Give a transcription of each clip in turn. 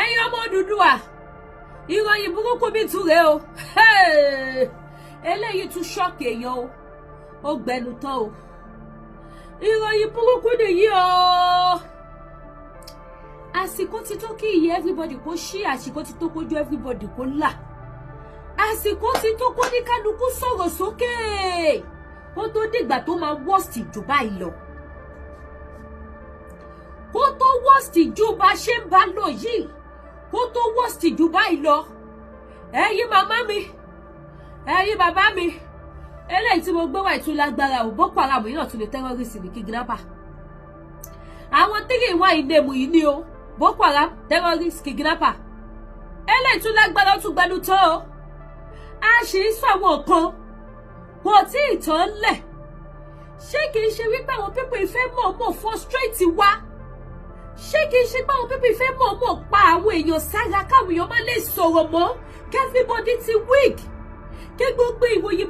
ẹ̀yin ọmọ Oduduwa ìròyìn burúkú bí túre o eléyìí tún ṣọ́ọ̀kì èèyàn ó gbẹnu tán o ìròyìn burúkú nìyí o àsìkò ti tó kí iye everybody kó ṣí àsìkò ti tó kójú everybody kó là àsìkò ti tó kó ní kálukú sọ̀rọ̀ sókè kó tó dìgbà tó máa worst jù báyìí lọ kó tó worst jù bá ṣe ń bá lọ yìí kó tó worst jù báyìí lọ ẹ̀yin màmá mi ẹ̀yin bàbá mi eléyìí tí mo gbé wá ìtún lágbára ò Boko Haram yìí náà tún lè terrorist ní kidnapper àwọn tírì wá ìdèmù yìí ni o Boko Haram terrorist kidnapper eléyìí tún lágbára ó tún gbẹnu tán o a ṣì ń sọ àwọn kan kò tí ì tán lẹ̀ ṣé kìí ṣe wípé àwọn pípọ̀ ìfẹ́ mọ̀ọ́mọ̀ frustrate wa ṣé kìí ṣe pé àwọn pípọ̀ ìfẹ́ mọ̀ọ́mọ̀ pa àwọn èèyàn sára káwọn èèyàn má lè sọ̀rọ̀ mọ́ kí everybody ti weak kí gbogbo ìròyìn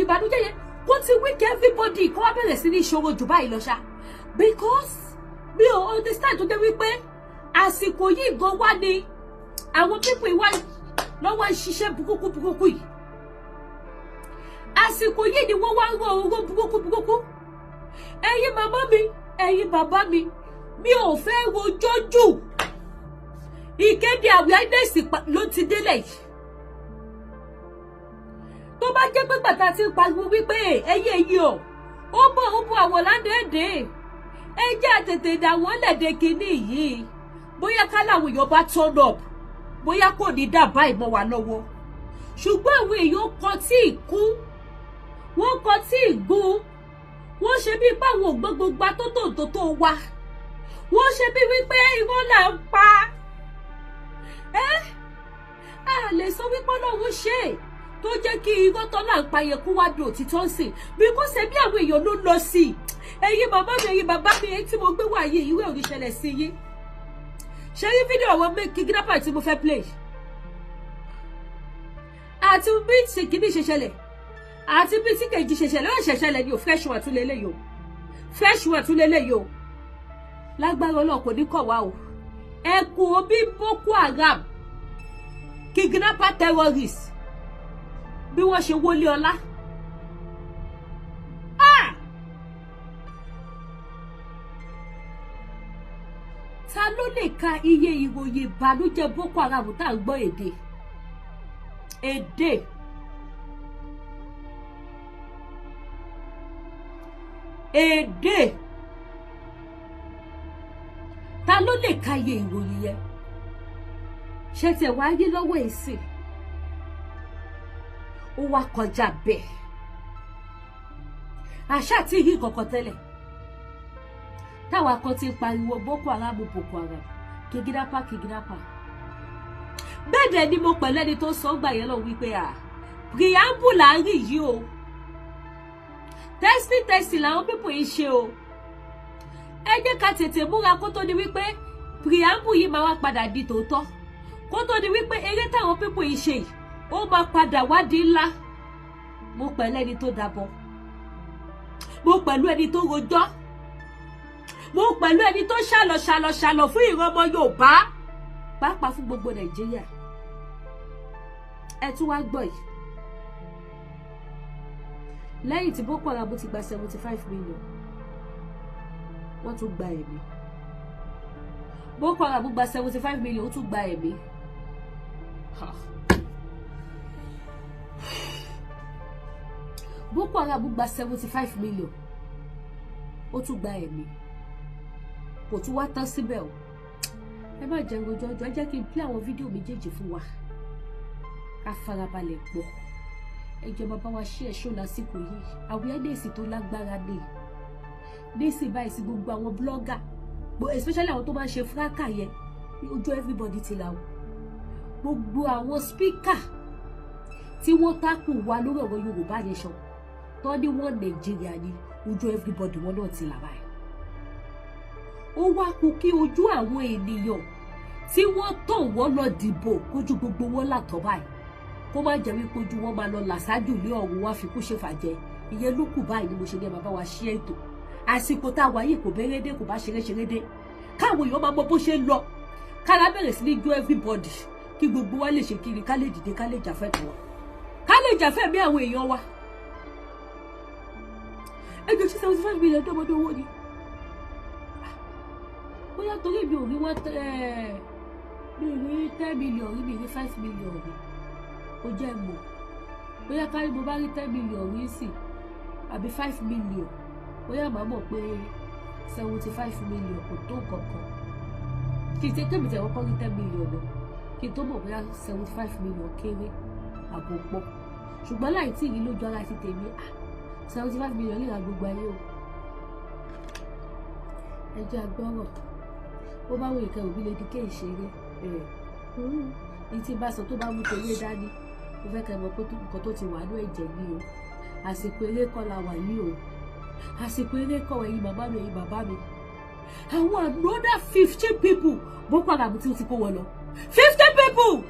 ìbànújẹ́ yẹn kó ti weak everybody kó wá bẹ̀rẹ̀ sí ní ìṣòro jù báyìí lọ ṣá because mi ò understand tó dé wípé àsìkò yìí gan wá ni àwọn pípọ̀ ìwà lọ́wọ́ ń ṣiṣẹ́ burúkú yìí àsìkò yìí ni wọ́n wá ń rọ oró burúkú ẹ̀yin màmá mi ẹ̀yin bàbá mi mi ò fẹ́ rojọ́ jù ìkéde awareness ló ti délẹ̀ yìí tó bá jẹ́ pé bàtà ti ń pariwo wípé ẹyẹ yìí ó bọ̀ àwọn ládẹ́ẹ̀dẹ́ ẹ jẹ́ àtètè dà wọ́n lẹ̀dẹ̀ kínní yìí bóyá ká láwọn èèyàn bá turn up bóyá kò ní dàbá ìmọ̀ wà lọ́wọ́ ṣùgbọ́n àwọn èèyàn kan tí ì kú wọ́n kan tí ì gún wọ́n ṣe bí báwọn ògbógbògbà tó wá wọ́n ṣe bí wípé irọ́ là ń pa a lè sọ wípé Ọlọ́run ṣe tó jẹ́ kí irọ́ tó là ń pa yẹn kó wá di òtítọ́ sí bí kò ṣe bí àwọn èèyàn ló lọ sí ẹ̀yin màmá mi ẹ̀yin bàbá mi èyí tí mo gbé wá yìí ìwé òní ṣẹlẹ̀ sí yín ṣe rí fídíò àwọn kidnapper tí mo fẹ́ play àti bí tí kìíní ṣe ṣẹlẹ̀ àti bí tí kejì ṣe ṣẹlẹ̀ ó ṣẹ̀ṣẹlẹ̀ ni ò fresh one tún lélẹ̀ yìí o fresh one tún lélẹ̀ yìí o lágbára Ọlọ́run kò ní kọ̀ wá o ẹkùn obi Boko Haram kidnapper terrorist bí wọ́n ṣe wọlé ọlá ta ló lè ka iye ìròyìn ìbànújẹ́ Boko Haram tá à ń gbọ́ èdè ta ló lè ka iye ìròyìn yẹn ṣe tẹ̀ wá yé lọ́wọ́ èsì ó wá kọjá bẹ́ẹ̀ àṣà tí rí kankan tẹ́lẹ̀ táwa kan ti pariwo Boko Haram kidnapper bẹ́ẹ̀ dẹ̀ ni mo pẹ̀lú ẹni tó sọ gbà yẹn lọ wípé preamble là ń rí yìí o testing làwọn pípọ̀ yìí ṣe o ẹ jẹ́ ká tètè múra kó tó di wípé preamble yìí máa wá padà di tòótọ́ kó tó di wípé eré táwọn pípọ̀ yìí ṣe yìí ó máa padà wá di ńlá mo pẹ̀lú ẹni tó dábọ̀ mo pẹ̀lú ẹni tó rojọ́ mo pẹ̀lú ẹni tó ṣàlọ̀ fún ìran ọmọ Yorùbá pàápàá fún gbogbo Nàìjíríà ẹ tún wá gbọ́ yìí lẹ́yìn tí Boko Haram ti gba 75 million wọ́n tún gba ẹ̀mí Boko Haram gba 75 million ó tún gba ẹ̀mí Boko Haram gba 75 million ó tún gba ẹ̀mí kò tún wá tán síbẹ̀ o ẹ má jẹ́ rojọ́jọ́ ẹ jẹ́ kí n play àwọn fídíò méjèèjì fún wa ká farabalẹ̀ pọ̀ ẹ jọ̀ọ́ bàbá wa ṣe ẹ̀ṣọ́ lásìkò yìí awareness tó lágbára ní nísìnyí báyìí sí gbogbo àwọn blogger especially àwọn tó máa ń ṣe fúráká yẹn ojú everybody ti là o gbogbo àwọn speaker tí wọ́n tákù wa lórí ọ̀rọ̀ Yorùbá nation tó ní wọ́n Nàìjíríà ní ojú everybody wọn náà ti là báyìí ó wá kú kí ojú àwọn ènìyàn tí wọ́n tàn wọ́n lọ dìbò kójú gbogbo wọn látọ̀ báyìí kó má jẹ́ wípé ojú wọn máa lọ làṣáájú lé ọ̀run wá fi kú ṣe fàjẹ́ ìyẹn ló kù báyìí ni mo ṣe ní bàbá wa ṣí ètò àsìkò tá a wáyé kò bérédé kò bá ṣeréṣerédé káwọn èèyàn máa mọ bó ṣe ń lọ kára bẹ̀rẹ̀ sí ní jó everybody kí gbogbo wa lè ṣe kiri ká lè dìde ká lè jàfẹ́ tó wa ká lè jàfẹ́ bí àwọn èèyàn wa ẹjọ́ sí 75 million ọmọdé owó ni bóyá torí mi ò rí wọ́n mi rí 10 million rí mi rí 5 million rí ó jẹ́ mọ̀ bóyá kárí mo bá rí 10 million rí sí àbí 5 million bóyá màá mọ̀ pé 75 million kò tó kankan kì í ṣe kébì tẹ̀wọ́ kọ́ rí 10 million lọ kí n tó mọ̀ bóyá 75 million kéré àbò pọ̀ ṣùgbọ́n láì tí ìrí lójú ara ti tèmi 75 million lè ra gbogbo ayé o ẹjọ́ agbọ́rọ̀ ó bá wọ ìkẹrù bí lady k ìṣeré ní tí bá sọ tó bá mú tèmi dání ó fẹ́ kẹ́ mọ̀ pé nǹkan tó ti wà ní ẹ̀jẹ̀ ní o àsìkò eré kọ́ la wà yìí o àsìkò eré kọ́ ẹ̀yin màmá mi ẹ̀yin bàbá mi àwọn another 15 people Boko Haram tí ó ti kó wọn lọ 50 people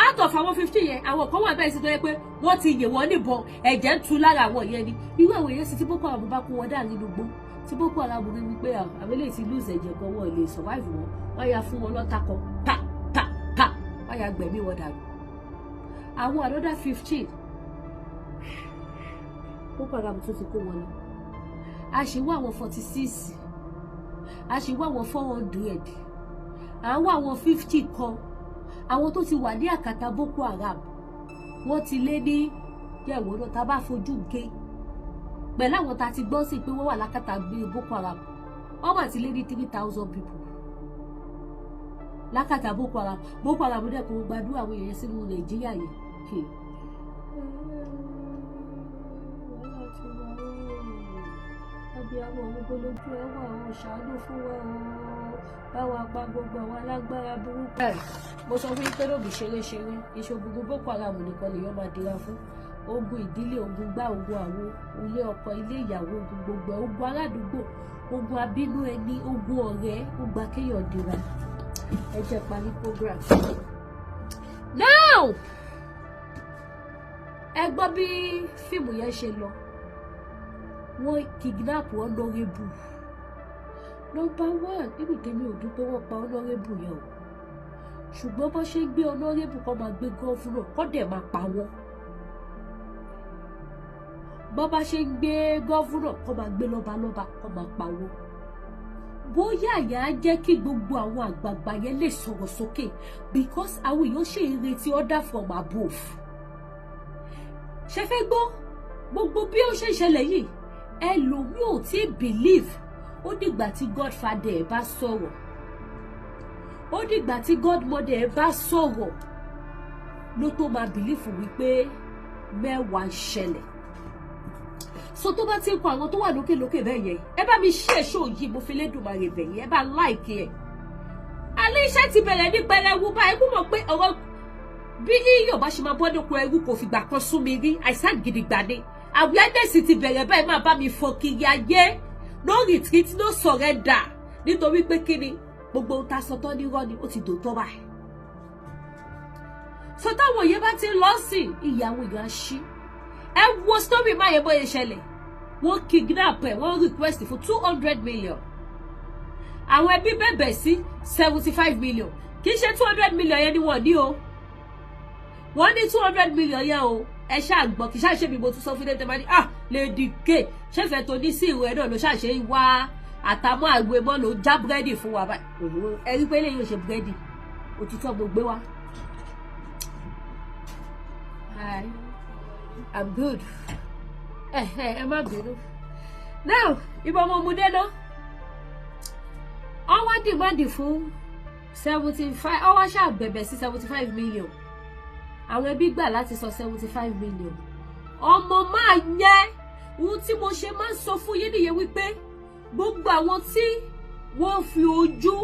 out of àwọn 50 yẹn àwọn kan wà bẹ́ẹ̀ sí tó yẹ pé wọ́n ti yè wọ́n níbọn ẹ̀jẹ̀ ń tú lára àwọn yẹn ni irú àwọn èèyàn sì tí Boko Haram bá kó wọn dà nínú gbó tí Boko Haram rí wípé àwọn eléyìí ti lose ẹ̀jẹ̀ kan wọ́n lè survive wọn wọ́n yà fún wọn lọ́tà kan pa wọ́n yà gbẹ̀mí wọn dànù àwọn another 15 Boko Haram tó ti kó wọn lọ a sì wá àwọn 46 a sì wá àwọn 400 àwọn àwọn 50 kan àwọn tó ti wà ní àkàtà Boko Haram wọ́n ti lé ní yẹ̀wò náà tá a bá fojú gé pẹ̀lú àwọn tá a ti gbọ́ sí pé wọ́n wà lákàtà gbé Boko Haram wọ́n mà ti lé ní 3000 people lákàtà Boko Haram dẹ̀ kò gbàdúrà àwọn èèyàn sínú Nàìjíríà yìí àbí àwọn gbogbo lójú ẹ wà àwọn ṣàánú fún wa báwa pa gbogbo àwọn alágbára burúkú. Mo sọ fún yín pé lóògùn ṣeré ìṣògùn Boko Haram nìkan lèèyàn máa dira fún ogun ìdílé ogun gbá ogun àwọn ilé ọkọ ilé ìyàwó ogun gbogbo ogun aládùúgbò ogun abínú ẹni ogun ọ̀rẹ́ ogun akéèyàn dira ẹ jẹ́ parí program. Now ẹ gbọ́ bí fíìmù yẹn ṣe lọ wọ́n kidnap honorable number 1 nínú tèmi ò dúpẹ́ wọ́n pa honorable yẹn o ṣùgbọ́n bó ṣe ń gbé honorable kọ́ máa gbé gọ́fúnà kọ́ dẹ̀ máa pa wọ́n bó bá ṣe ń gbé gọ́fúnà kọ́ máa gbé lọ́balọ́ba kọ́ máa pa wọ́n bóyá àyà á jẹ́ kí gbogbo àwọn àgbààgbà yẹn lè sọ̀rọ̀ sókè because àwọn èèyàn ṣe ń retí order from above ṣe fẹ́ gbọ́ gbogbo bí ó ṣe ṣẹlẹ̀ yìí ẹlòmíì ò tí believe ó dìgbà tí godfather ẹ̀ bá sọ̀rọ̀ ó dìgbà tí godmother ẹ̀ bá sọ̀rọ̀ ló tó máa believe wípé mẹ́wàá ń ṣẹlẹ̀ so tó bá ti ń kọ àwọn tó wà lókè bẹ́ẹ̀ yẹn ẹ bá mi share show yìí mo fi lédùmarè bẹ̀ yẹn ẹ bá like ẹ̀ alẹ́ iṣẹ́ ti bẹ̀rẹ̀ ní pẹrẹwu báyìí kó mọ̀ pé ọ̀rọ̀ bí yíyọ̀ bá ṣe máa bọ́ dóko ẹrú kò fìgbà kan sún mi rí àìsàn gidigba ni awareness ti bẹ̀rẹ̀ báyìí máa bá mi fọ kiri ayé no retreat no surrender nítorí pé kíni gbogbo ohun tá a sọ tán ní irọ́ ni ó ti dòótọ́ báyìí so táwọn yẹn bá ti lọ sí ìyàwó ìyá ṣí ẹ wo story máa yẹ bóyá ṣẹlẹ̀ wọ́n kidnap ẹ̀ wọ́n request fún 200 million àwọn ẹbí bẹ̀bẹ̀ sí 75 million kì í ṣe 200 million yẹn ni wọ́n ní o wọ́n ní 200 million yẹn o ẹ ṣáà gbọ́ kì í ṣáà ṣe bí mo tún sọ fún dẹ́tẹ́ bá ní Lady K ṣẹ́fẹ̀ tó ní sí ìwé náà ló ṣáà ṣe wá àtàmọ́ àgbo ẹmọ́ ló já búrẹ́dì fún wa báyìí ẹ rí pé lè yóò ṣe búrẹ́dì òtítọ́ mo gbé wá. Hi, I'm good. Ẹ má bínú. Now ìbọn mo mú dé náà ọwọ́ dìmọ́dì fún 75 ọwọ́ ṣáà bẹ̀bẹ̀ sí 75 million àwọn ẹbí gbà láti sọ 75 million ọmọ máa yẹ ohun tí mo ṣe máa ń sọ fún yín nìyẹn wípé gbogbo àwọn tí wọ́n fi ojú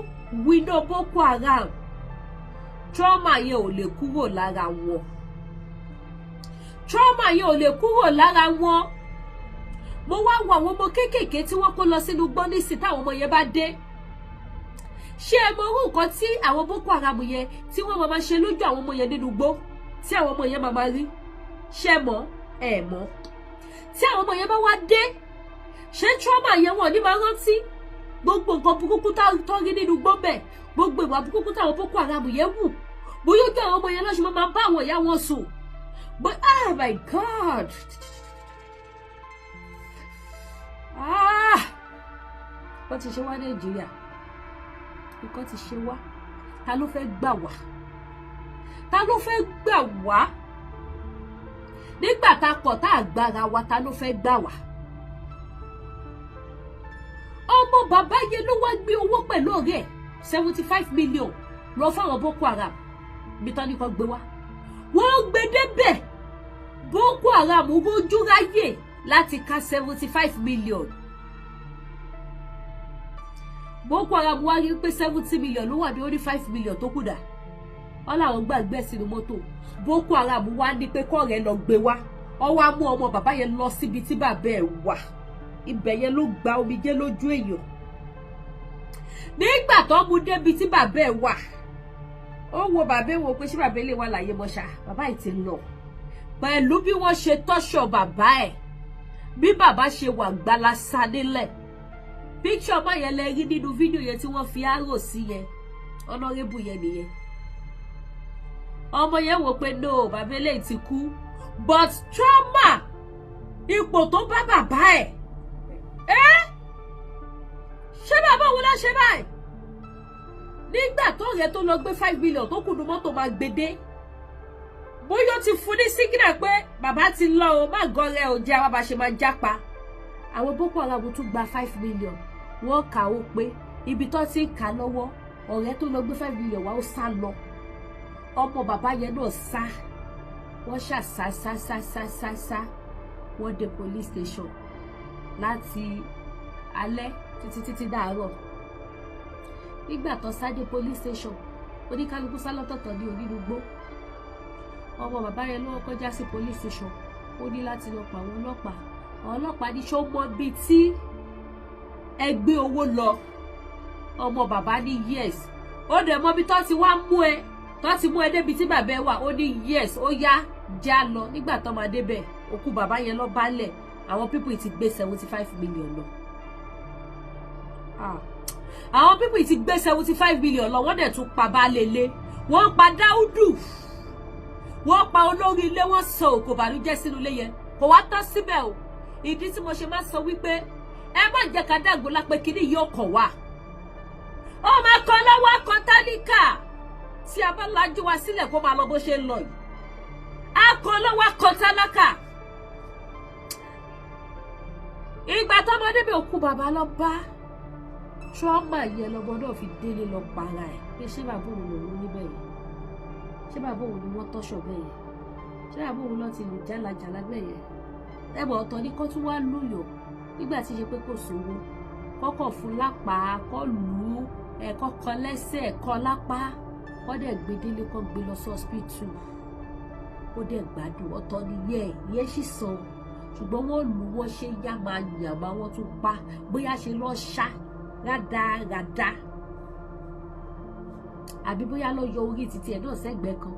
winá Boko Haram trauma yẹn ò lè kúrò lára wọn trauma yẹn ò lè kúrò lára wọn mo wá wo àwọn ọmọ kéékèèké tí wọ́n kó lọ sínú gbọ́nísì táwọn ọmọ yẹn bá dé ṣé ẹ mọ orú nǹkan tí àwọn Boko Haram yẹn tí wọ́n máa ṣe lójú àwọn ọmọ yẹn nínú gbó tí àwọn ọmọ yẹn máa rí ṣé mọ̀ ẹ mọ̀ tí àwọn ọmọ yẹn bá wá dé ṣé trauma yẹn wọ́n ní máa rántí nǹkan burúkú tó rí nínú gbọ́bẹ̀ gbogbo ìwà burúkú táwọn Boko Haram yẹn wù bóyá ojú àwọn ọmọ yẹn lọ́sùn máa bá àwọn ìyá wọn sùn but oh my God wọ́n ti ṣe wá Nàìjíríà nǹkan ti ṣe wá ta ló fẹ́ gbà wá ta ló fẹ́ gbà wá nígbà tá a kọ̀ tá a gbára wa ta ló fẹ́ gbà wá ọmọ bàbá yẹn ló wá gbé owó pẹ̀lú ọ̀rẹ́ 75 million lọ fáwọn Boko Haram bí tán ní kan gbé wá wọ́n gbé débẹ̀ Boko Haram rojú ráyè láti ká 75 million Boko Haram wá rí pé 70 million ló wà ní orí 5 million tó kù dà wọ́n làwọn gbàgbé sínú mọ́tò Boko Haram wá ní pé kọ́ọ̀rẹ́ lọ gbé wá ó wá mú ọmọ bàbá yẹn lọ síbi tí bàbá ẹ̀ wà ibẹ̀ yẹn ló gba omijé lójú èèyàn nígbà tó mú débi tí bàbá ẹ̀ wà ó wo bàbá ẹ̀ wò pé ṣé bàbá lè wà láyé mọ́ṣá bàbá ẹ̀ ti lọ pẹ̀lú bí wọ́n ṣe tọ́ṣọ̀ bàbá ẹ̀ bí bàbá ṣe wà gbalasa nílẹ̀ picture ọmọ yẹn lẹ rí nínú fídíò yẹn tí wọ́n fi arrow sí yẹn honorable yẹn nìyẹn ọmọ yẹn wò pé no bàbá eléyìí ti kú but trauma ipò tó bá bàbá ẹ̀ ṣé bàbá òun ló ṣe báyìí nígbà tó rẹ tó lọ gbé 5 million tó kùnú mọ́tò máa gbé dé bóyá ti fún ní sígínà pé bàbá ti lọ o má gọrẹ ò jẹ àwọn bá ṣe máa jápa àwọn Boko Haram tún gba 5 million wọ́n kà ó pé ibi tó ti ń kà lọ́wọ́ ọ̀rẹ́ tó lọ gbé 5 million wá ó sá lọ ọmọ bàbá yẹn náà sá wọ́n ṣà sá wọ́n dé police station láti alẹ́ títí dàárọ̀ nígbà tó sá dé police station oníkálukú sá lọ́tọ̀ọ̀tọ̀ ní onírúgbó ọmọ bàbá yẹn ló kọjá sí police station ó ní láti lọ pa àwọn ọlọ́pàá ní ṣó mọ bíi tí ẹ gbé owó lọ ọmọ bàbá ní yes ó dẹ̀ mọ bí tó ti wá mú ẹ tó ti mú ẹ débi tí bàbá ẹ wà ó ní yes ó yá já lọ nígbà tó máa débẹ̀ òkú bàbá yẹn lọ bálẹ̀ àwọn people ti gbé 75 million lọ àwọn people ti gbé 75 million lọ wọ́n dẹ̀ tún pa baálé wọ́n pa Dáúdù wọ́n pa olórí ilé wọ́n sọ òkò bàlújẹ́ sínú ilé yẹn kò wá tán síbẹ̀ o ìdí tí mo ṣe máa sọ wípé ẹ má jẹ́ ká dàgbò lápé kíní yóò kàn wá ó máa kọ lọ́wọ́ kan tálíkà tí a bá lajú wa sílẹ̀ kó máa lọ bó ṣe ń lọ yìí a kọ lọ́wọ́ kan tálákà ìgbà tọ́mọdé bí òkú bàbá lọ bá trauma yẹn lọ́mọ náà fi délé lọ para ẹ̀ pé ṣé bàbá òun lòun níbẹ̀ yẹn ṣé bàbá òun ni wọ́n tọ́ṣọ̀ bẹ́ẹ̀ yẹn ṣé bàbá òun lọ ti lù jálajàlá bẹ́ẹ̀ yẹn ẹ̀bọ̀ ọ̀tọ̀ ni kó tún wá lùyọ̀ nígbà tí ṣe pé kò sówó kọ́kọ́ fún lápá kọ́ lù ú ẹ̀kọ́ kan lẹ́sẹ̀ kọ́ lápá kọ́ dẹ̀ gbé délé kọ́ gbé lọ sí hospital ó dẹ̀ gbádùn ọ̀tọ̀ ni yẹ́ sì sàn ṣùgbọ́n wọ́n lù wọ́n ṣe yàmà wọ́n tún pa bóyá ṣe lọ́ ṣá rádaràdá àbí bóyá lọ yọ orí títí ẹ̀ náà sẹ́gbẹ̀ẹ́ kan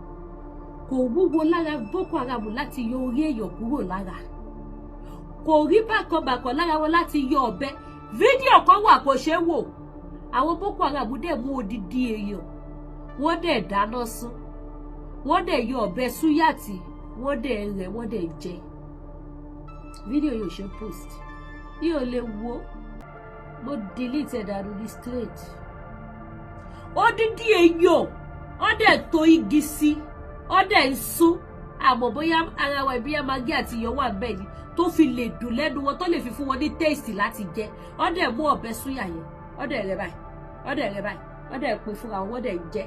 kò wúwo lára Boko Haram láti yọ orí èèyàn kúrò lára kò rí bákanbàkan lára wọn láti yọ ọ̀bẹ fídíò kan wà kò ṣeé wò àwọn Boko Haram dẹ̀ mú odidi èèyàn wọ́n dẹ̀ dáná sun wọ́n dẹ̀ yọ ọ̀bẹ súyàtì wọ́n dẹ̀ rẹ̀ wọ́n dẹ̀ jẹ fídíò yóò ṣe post yóò lè wo mo delete ẹ̀ dànù ní straight odidi èèyàn wọ́n dẹ̀ tó igi sí wọ́n dẹ̀ ń sún àmọ́ bóyá ara wa ìbíyà magi àti iyọ̀ wà bẹ́ẹ̀ ni tó fi lè dùn lẹ́nu wọn tó lè fi fún wọn ní taste láti jẹ wọ́n dẹ̀ mú ọ̀bẹ súyà yẹn wọ́n dẹ̀ rẹ báyìí wọ́n dẹ̀ pín fúnra wọn dẹ̀ jẹ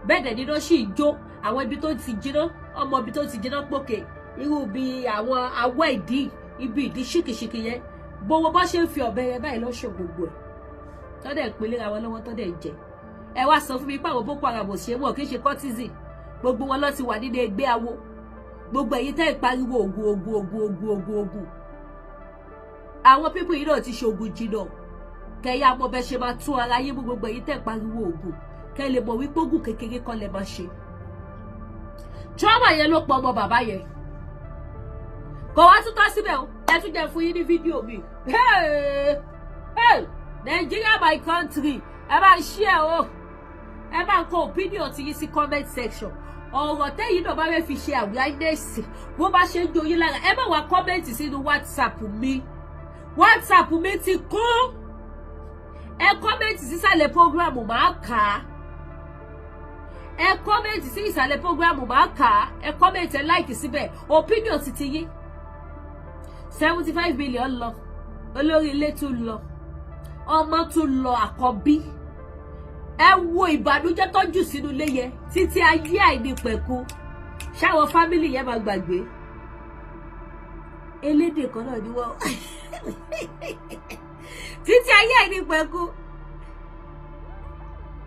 bẹ́ẹ̀ dẹ̀ nínú sì jó àwọn ibi tó ti jiná ọmọ ibi tó ti jiná pòkè irú bí àwọn awọ ìdí ibi ìdí ṣìkìṣìkì yẹn gbogbo bó ṣe ń fi ọ̀bẹ yẹn báyìí lọ́ṣọ̀ gbogbo ẹ̀ tó dẹ̀ pín léra wọn lọ́wọ́ tó dẹ̀ jẹ ẹ wá sọ fún mi pé àwọn Boko Haram ò ṣe wọn kì í ṣe courtesan gbogbo wọn lọ ti wà nínú ẹgbẹ́ awo gbogbo èyí tẹ́ ìpariwo ògùn àwọn pípù yìí náà ti ṣoògùn jìnnà kẹyà mọ bẹ ṣe máa tún ara yín mú gbogbo èyí tẹ́ ìpariwo ògùn kẹ lè mọ̀ wípé ògùn kékeré kan lè máa ṣe trauma yẹn ló pọ̀ ọmọ bàbá yẹn kò wá tún tọ́ síbẹ̀ o ẹ tún jẹ́ fún yín ní fídíò mi Nigeria my country. Ẹ bá share o. Ẹ bá kọ opinion tí yín sí comment section. Ọ̀rọ̀ tẹ́yin náà bá fẹ́ fi ṣe awareness. Bó bá ṣe ń jó yín lára. Ẹ bá wá comment sínú WhatsApp mi. WhatsApp mi ti kún. Ẹ comment sísàlẹ̀ program máa kà. Ẹ comment sí ìsàlẹ̀ program máa kà. Ẹ comment ẹ like síbẹ̀. Opinion ti yín. 75 million lọ. Olórí ilé tún lọ. Ọmọ tún lọ àkọ́bí. Ẹ wo ìbànújẹ́ tó jù sínú ilé yẹn títí ayé àìnípẹ̀kun. Ṣáwọn family yẹn máa gbàgbé. Elédè kan náà ni wọ́n. Títí ayé àìnípẹ̀kun.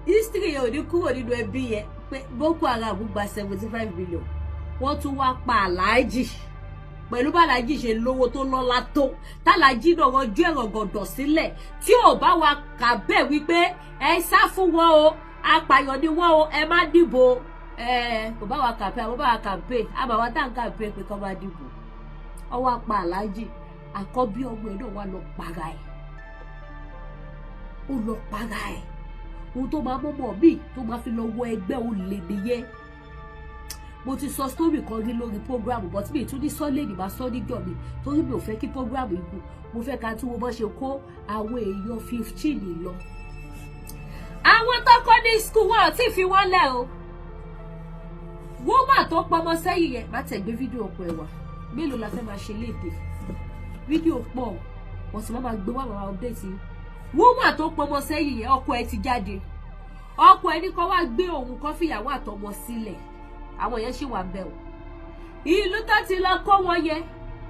History yẹn ò ní kúrò nínú ẹbí yẹn pé Boko Haram gba 75 million. Wọ́n tún wá pa Aláàjì. Pẹ̀lú bá Aláàjì ṣe lówó tó lọ́lá tó, t'Aláàjì náà rọjú ẹ̀rọ gọ̀dọ̀ sílẹ̀ tí ò bá wa kà bẹ́ẹ̀ wípé ẹ sá fún wọn o, apàyàn ni wọn o, ẹ má dìbò. Kò bá wa kàpé, àwọn bá wa kàpé, àbàwá tá ń kàpé pé kọ́ má dìbò. Ọwọ́ apá Aláàjì, àkọ́bí ọmọ ẹ̀ náà wà lọ para ẹ̀. Ó lọ para ẹ̀. Ohun tó máa mọ́mọ́ mi tó máa fi lọ wọ ẹgbẹ́ olè nìyẹn. Mo ti sọ story kan rí lórí program but mi tún ní sọ́lé ní máa sọ níjọ́ mi torí mi ò fẹ́ kí program yìí gùn. Mo fẹ́ ká tún wo bó ṣe kó àwọn èèyàn 15 lọ. Àwọn tó kọ́ ní school wọn ò tí fi wọ́n lẹ̀ o. Woman tó pọmọ sẹ́yìn yẹn má tẹ̀gbé fídíò ọkọ ẹ̀ wá. Mélòó la fẹ́ máa ṣe léde? Fídíò pọ̀ wọ́n sì máa gbé wà máa update yìí. Woman tó pọmọ sẹ́yìn yẹn ọkọ ẹ̀ ti jáde. Ọkọ ẹ̀ ní kó wá gbé òun kó fìyàwó àtọmọ sílẹ̀. Àwọn yẹn ṣì wà ńbẹ̀ o. Ìlú tó ti lọ kó wọn yẹn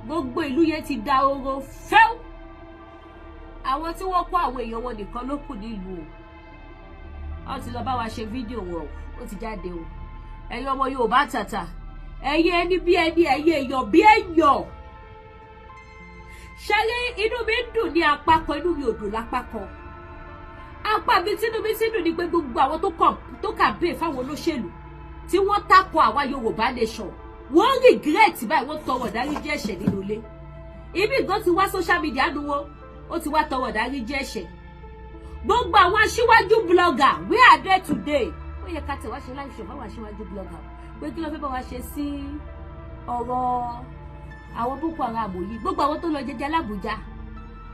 gbogbo ìlú yẹn ti da oró fẹ́ù. Àwọn tí wọ́n kó àwọn èèyàn wọn nìkan ló kù nílùú o. Wọ́n ti lọ bá wa ṣe fídíò wọn ó ti jáde o. Ẹ̀yin ọmọ Yorùbá tàtà ẹ̀yin ẹni bí ẹni ẹ̀yin èèyàn bí èèyàn. Ṣẹlẹ̀ inú mi dùn ní apá kan inú mi ò dùn lápá kan. Apá mi tínú mi sì dùn ní pé gbogbo àwọn tó campaign fáwọn olóṣèlú tí wọ́n tako àwa Yorùbá nation wọ́n regret báyìí wọ́n tọrọ ìdáríjì ẹ̀ṣẹ̀ nínú ilé. Ibi gan ti wá social media nu wọn ó ti wá tọrọ ìdáríjì ẹ̀ṣẹ̀. Gbogbo àwọn aṣíwájú blogger we are there today. Ó yẹ ká tẹ̀ wá ṣe live show fáwọn aṣíwájú blogger pé kí ló fẹ́ bá wa ṣe sí ọ̀rọ̀ àwọn Boko Haram yìí. Gbogbo àwọn tó lọ jẹjẹ l'Abuja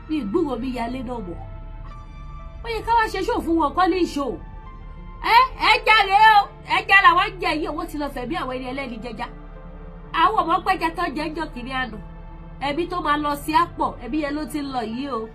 ní ìgbúrò mi yalé náà mọ̀. Ó yẹ ká wá ṣe show fún wọn kọ́ ní show. Ẹja rèé o, ẹja làwọn jẹ yìí owó ti lọ fẹ̀mí àwọn ẹni ẹlẹ́ni jẹja. Àwọn ọmọ pẹ́jà tó jẹ́ ń jọ kiri àná. Ẹbí tó máa lọ sí àpọ̀, ẹbí yẹn ló ti ń lọ yìí o.